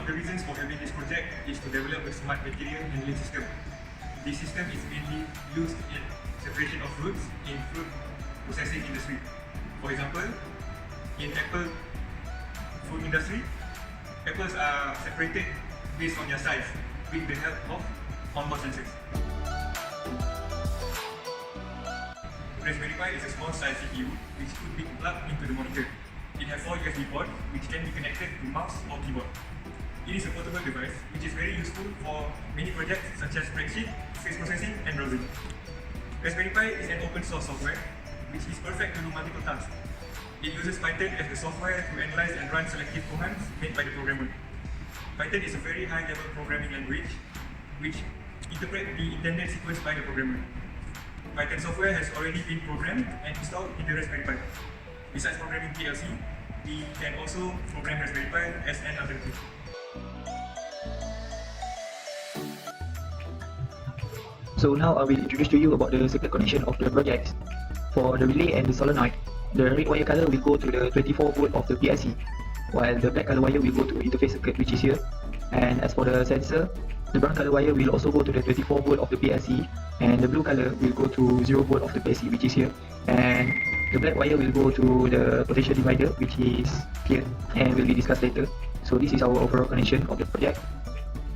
the reasons for having this project is to develop a smart material handling system. This system is mainly used in separation of fruits in fruit processing industry. For example, in apple food industry, apples are separated based on their size with the help of onboard sensors. Raspberry Pi is a small size CPU which could be plugged into the monitor. It has 4 USB ports which can be connected to mouse or keyboard. It is a portable device which is very useful for many projects such as spreadsheet, face processing and browsing. Raspberry Pi is an open source software which is perfect to do multiple tasks. It uses Python as the software to analyze and run selective commands made by the programmer. Python is a very high-level programming language which interprets the intended sequence by the programmer. Python software has already been programmed and installed in the Raspberry Pi. Besides programming PLC, we can also program Raspberry Pi as an alternative. So now I will introduce to you about the circuit connection of the projects. For the relay and the solenoid, the red wire color will go to the 24 volt of the PLC, while the black color wire will go to interface circuit, which is here. And as for the sensor, the brown color wire will also go to the 24 volt of the PLC, and the blue color will go to 0 volt of the PLC, which is here. And the black wire will go to the potential divider, which is here and will be discussed later. So this is our overall connection of the project.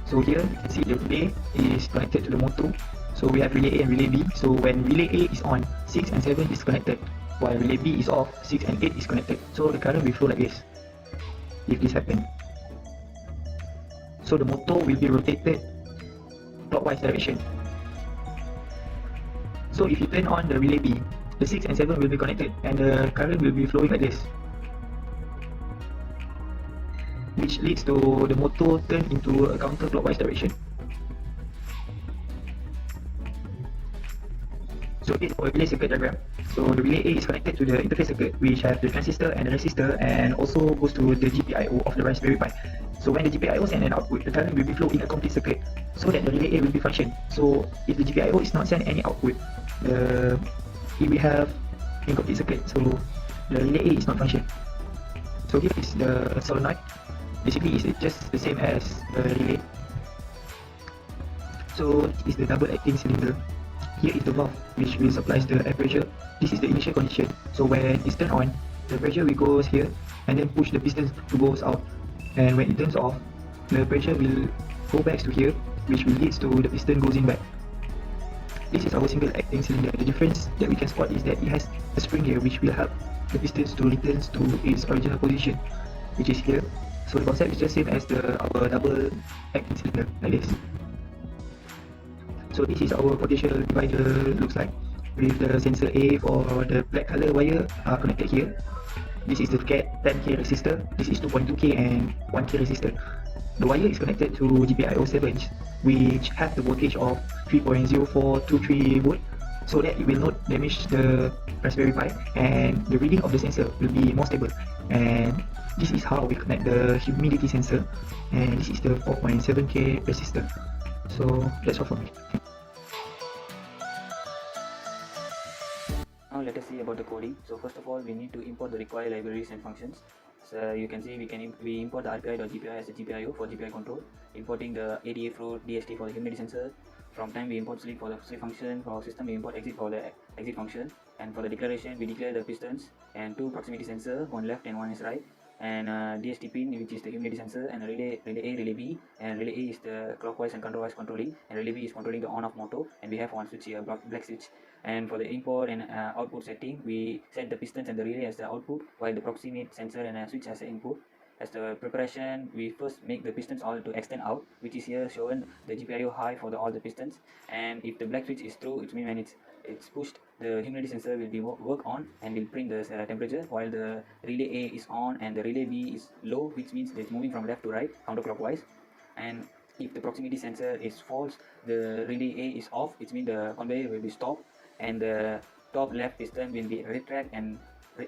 So here you can see the relay is connected to the motor. So we have relay A and relay B. So when relay A is on, 6 and 7 is connected, while relay B is off, 6 and 8 is connected. So the current will flow like this, if this happens. So the motor will be rotated clockwise direction. So if you turn on the relay B, the 6 and 7 will be connected and the current will be flowing like this, which leads to the motor turn into a counterclockwise direction. So this is our relay circuit diagram. So the relay A is connected to the interface circuit, which have the transistor and the resistor, and also goes to the GPIO of the Raspberry Pi. So when the GPIO send an output, the current will be flow in a complete circuit, so that the relay A will be function. So if the GPIO is not send any output, it will have incomplete circuit. So the relay A is not function. So here is the solenoid. Basically, it's just the same as the relay. So this is the double acting cylinder. Here is the valve which will supply the air pressure. This is the initial condition. So when it's turned on, the pressure will go here and then push the piston to go out. And when it turns off, the pressure will go back to here, which will lead to the piston goes in back. This is our single acting cylinder. The difference that we can spot is that it has a spring here which will help the pistons to return to its original position, which is here. So the concept is just same as our double acting cylinder, like this. So this is our potential divider looks like, with the sensor A for the black color wire are connected here. This is the CAT 10K resistor, this is 2.2K and 1K resistor. The wire is connected to GPIO 7, which have the voltage of 3.0423 volt, so that it will not damage the Raspberry Pi and the reading of the sensor will be more stable. And this is how we connect the humidity sensor, and this is the 4.7K resistor. So that's all for me. Now let us see about the coding. So first of all, we need to import the required libraries and functions. So you can see we import the RPI.gpi as a GPIO for GPI control, importing the ADA fruit DST for the humidity sensor. From time we import sleep for the sleep function. For our system we import exit for the exit function, and for the declaration we declare the pistons and 2 proximity sensor, one left and one is right, and DST pin, which is the humidity sensor, and relay A, relay B, and relay A is the clockwise and counterwise controlling, and relay B is controlling the on-off motor, and we have one switch here, black switch. And for the import and output setting, we set the pistons and the relay as the output, while the proximate sensor and switch as the input. As the preparation, we first make the pistons all to extend out, which is here shown the GPIO high for all the pistons. And if the black switch is true, it means when it's pushed, the humidity sensor will be work on and will print the temperature, while the relay A is on and the relay B is low, which means it's moving from left to right counterclockwise. And if the proximity sensor is false, the relay A is off, it means the conveyor will be stopped, and the top left piston will be retract and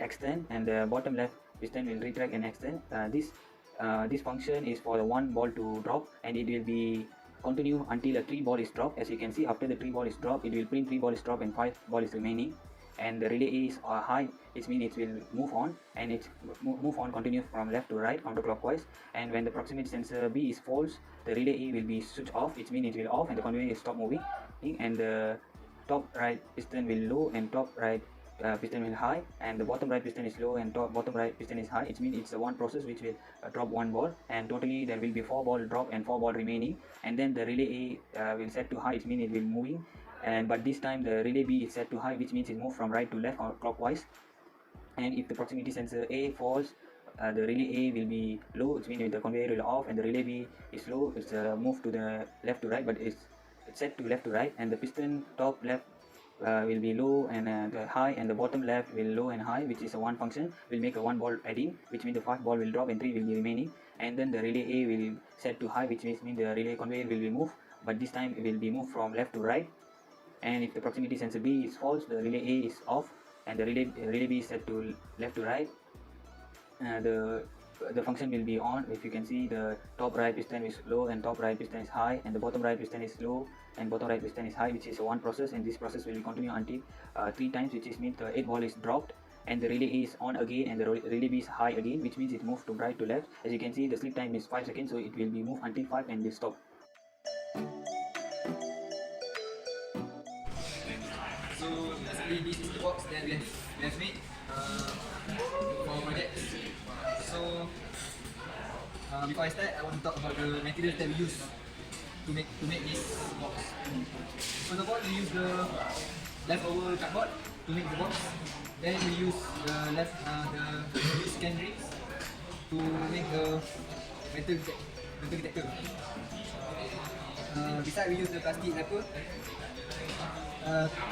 extend, and the bottom left piston will retract and extend. This function is for the one ball to drop, and it will be continue until a 3 ball is dropped. As you can see, after the 3 ball is dropped, it will print 3 ball is dropped and 5 ball is remaining. and the relay A is high, it means it will move on, and it move on continue from left to right counterclockwise. And when the proximity sensor B is false, the relay A will be switched off, it means it will off and the conveyor will stop moving, and the top right piston will low and top right piston will high, and the bottom right piston is low and top bottom right piston is high. It means it's a one process which will drop one ball, and totally there will be 4 ball drop and 4 ball remaining. And then the relay A will set to high, it means it will moving, and but this time the relay B is set to high, which means it move from right to left clockwise. And if the proximity sensor A falls, the relay A will be low, it means the conveyor will off, and the relay B is low, it's move to the left to right, but it's set to left to right, and the piston top left will be low and the high, and the bottom left will low and high, which is a one function, will make a 1 ball adding, which means the 5 ball will drop and 3 will be remaining. And then the relay A will set to high, which means the relay conveyor will be moved, but this time it will be moved from left to right. And if the proximity sensor B is false, the relay A is off, and the relay B is set to left to right. The function will be on. If you can see, the top right piston is low and top right piston is high, and the bottom right piston is low and bottom right piston is high, which is one process, and this process will continue until 3 times, which is means the 8 ball is dropped, and the relay A is on again, and the relay B is high again, which means it moves from right to left. As you can see, the sleep time is 5 seconds, so it will be moved until 5 and will stop. So basically this is the box that we have made for our project. So before I start, I want to talk about the materials that we use to make this box. First of all, we use the leftover cardboard to make the box. Then we use the used can rings to make the metal detector. Besides, we use the plastic wrapper,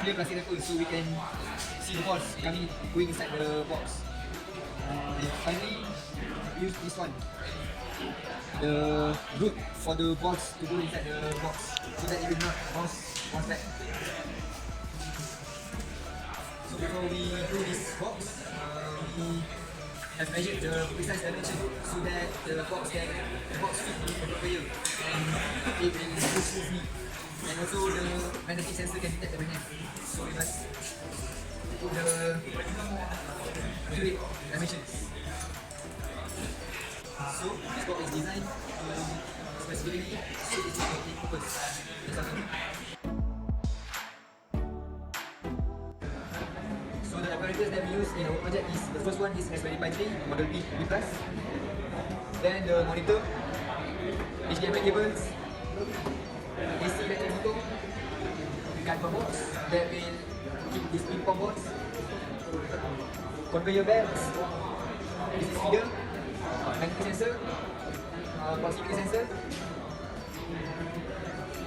clear plastic wrapper, so we can see the balls going inside the box. Finally, we use this one, the root for the balls to go inside the box, so that it will not bounce back. So before we do this box, we have measured the precise dimension so that the box fit the conveyor and it will move smoothly. And also the magnetic sensor can detect the magnet. So we must put the accurate dimensions. So this box is designed to specifically suit its purpose. So the apparatus that we use in our project is, the first one is Raspberry Pi 3 model B+. Then the monitor, HDMI cables, AC battery motor, cardboard box that will keep these ping-pong balls, conveyor belts, this is feeder, magnetic sensor, proximity sensor,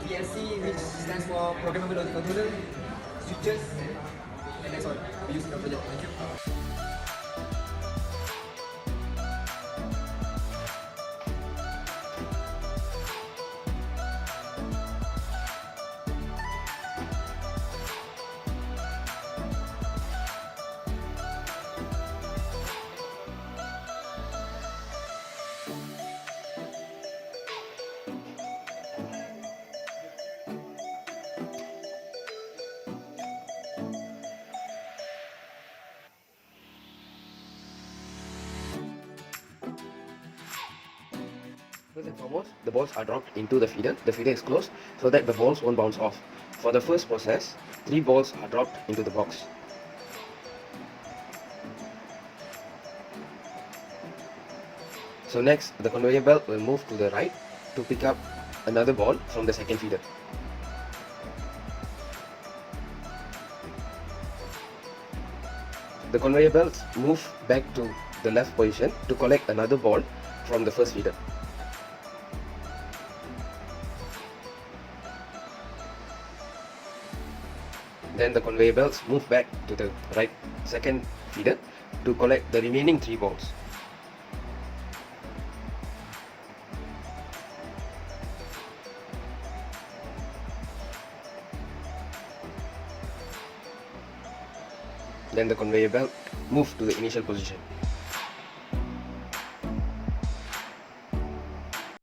PLC, which stands for programmable logic controller, switches, and that's all we use in our project. Thank you. First and foremost, the balls are dropped into the feeder. The feeder is closed so that the balls won't bounce off. For the first process, 3 balls are dropped into the box. So next, the conveyor belt will move to the right to pick up another ball from the second feeder. The conveyor belts move back to the left position to collect another ball from the first feeder. Then the conveyor belts move back to the right second feeder to collect the remaining 3 balls. Then the conveyor belt move to the initial position.